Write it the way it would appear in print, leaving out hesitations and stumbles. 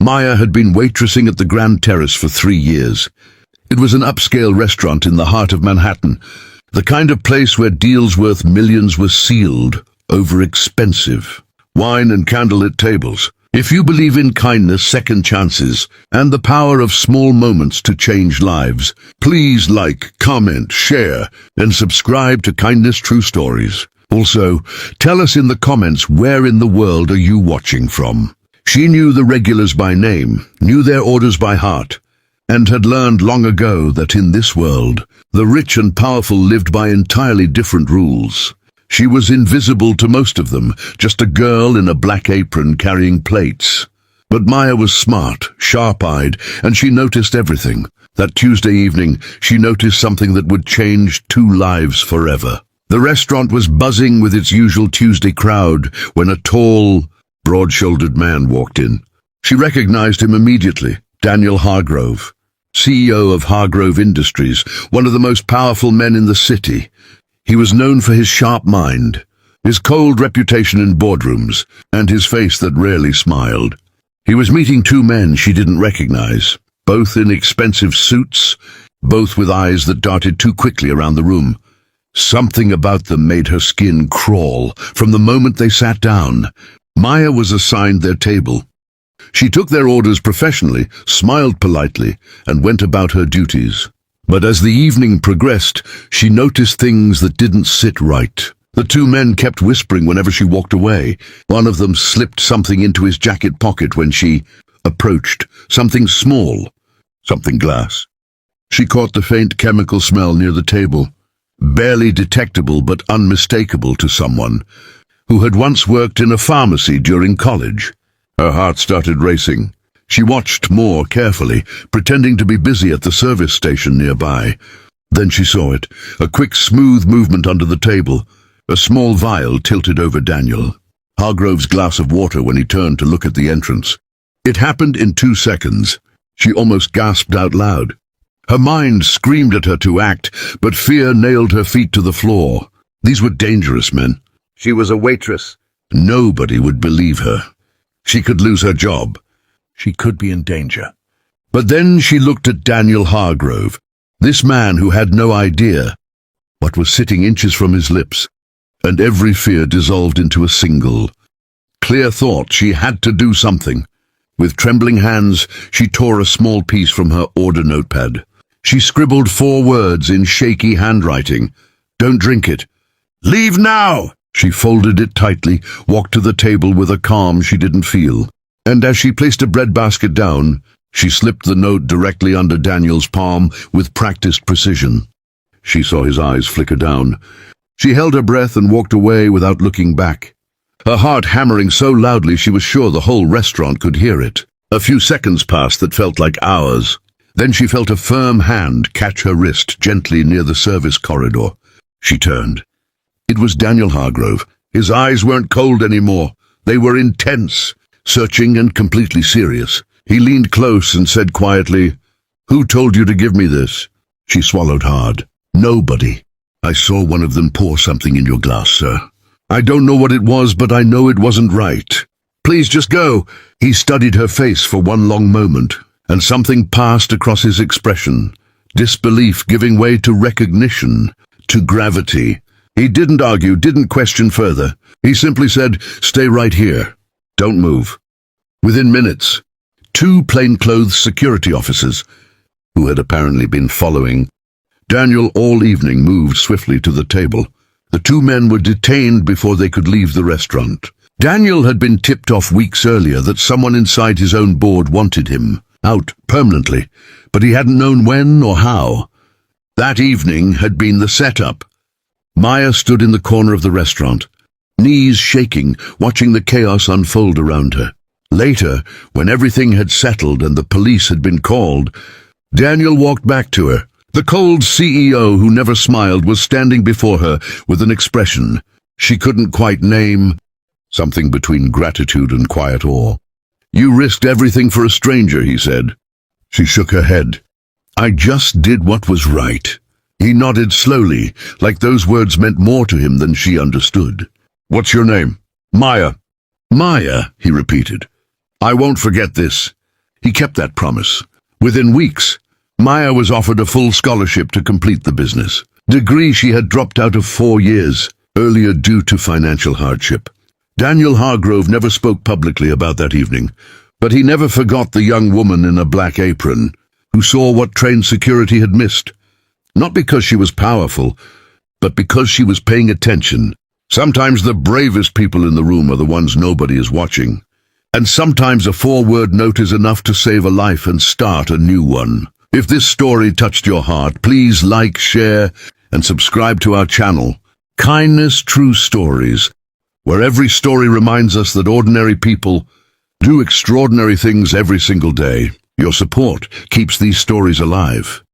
Maya had been waitressing at the Grand Terrace for 3 years. It was an upscale restaurant in the heart of Manhattan, the kind of place where deals worth millions were sealed over expensive wine and candlelit tables. If you believe in kindness, second chances, and the power of small moments to change lives, please like, comment, share, and subscribe to Kindness True Stories. Also, tell us in the comments where in the world are you watching from. She knew the regulars by name, knew their orders by heart, and had learned long ago that in this world, the rich and powerful lived by entirely different rules. She was invisible to most of them, just a girl in a black apron carrying plates. But Maya was smart, sharp-eyed, and she noticed everything. That Tuesday evening, she noticed something that would change 2 lives forever. The restaurant was buzzing with its usual Tuesday crowd when a tall, broad-shouldered man walked in. She recognized him immediately, Daniel Hargrove, CEO of Hargrove Industries, one of the most powerful men in the city. He was known for his sharp mind, his cold reputation in boardrooms, and his face that rarely smiled. He was meeting 2 men she didn't recognize, both in expensive suits, both with eyes that darted too quickly around the room. Something about them made her skin crawl from the moment they sat down. Maya was assigned their table. She took their orders professionally, smiled politely, and went about her duties. But as the evening progressed, she noticed things that didn't sit right. The 2 men kept whispering whenever she walked away. One of them slipped something into his jacket pocket when she approached, something small, something glass. She caught the faint chemical smell near the table, barely detectable but unmistakable to someone who had once worked in a pharmacy during college. Her heart started racing. She watched more carefully, pretending to be busy at the service station nearby. Then she saw it, a quick, smooth movement under the table, a small vial tilted over Daniel Hargrove's glass of water when he turned to look at the entrance. It happened in 2 seconds. She almost gasped out loud. Her mind screamed at her to act, but fear nailed her feet to the floor. These were dangerous men. She was a waitress. Nobody would believe her. She could lose her job. She could be in danger. But then she looked at Daniel Hargrove, this man who had no idea what was sitting inches from his lips, and every fear dissolved into a single, clear thought. She had to do something. With trembling hands, she tore a small piece from her order notepad. She scribbled 4 words in shaky handwriting. Don't drink it. Leave now! She folded it tightly, walked to the table with a calm she didn't feel. And as she placed a breadbasket down, she slipped the note directly under Daniel's palm with practiced precision. She saw his eyes flicker down. She held her breath and walked away without looking back, her heart hammering so loudly she was sure the whole restaurant could hear it. A few seconds passed that felt like hours. Then she felt a firm hand catch her wrist gently near the service corridor. She turned. It was Daniel Hargrove. His eyes weren't cold anymore. They were intense, searching and completely serious. He leaned close and said quietly, "Who told you to give me this?" She swallowed hard. "Nobody. I saw one of them pour something in your glass, sir. I don't know what it was, but I know it wasn't right. Please just go." He studied her face for one long moment, and something passed across his expression. Disbelief giving way to recognition, to gravity. He didn't argue, didn't question further. He simply said, "Stay right here. Don't move." Within minutes, 2 plainclothes security officers, who had apparently been following Daniel all evening, moved swiftly to the table. The 2 men were detained before they could leave the restaurant. Daniel had been tipped off weeks earlier that someone inside his own board wanted him out permanently, but he hadn't known when or how. That evening had been the setup. Maya stood in the corner of the restaurant, knees shaking, watching the chaos unfold around her. Later, when everything had settled and the police had been called, Daniel walked back to her. The cold CEO who never smiled was standing before her with an expression she couldn't quite name, something between gratitude and quiet awe. "You risked everything for a stranger," he said. She shook her head. "I just did what was right." He nodded slowly, like those words meant more to him than she understood. "What's your name?" "Maya." "Maya," he repeated. "I won't forget this. He kept that promise. Within weeks, Maya was offered a full scholarship to complete the business degree she had dropped out of 4 years earlier due to financial hardship. Daniel Hargrove never spoke publicly about that evening, but he never forgot the young woman in a black apron who saw what train security had missed. Not because she was powerful, but because she was paying attention. Sometimes the bravest people in the room are the ones nobody is watching. And sometimes a 4-word note is enough to save a life and start a new one. If this story touched your heart, please like, share, and subscribe to our channel, Kindness True Stories, where every story reminds us that ordinary people do extraordinary things every single day. Your support keeps these stories alive.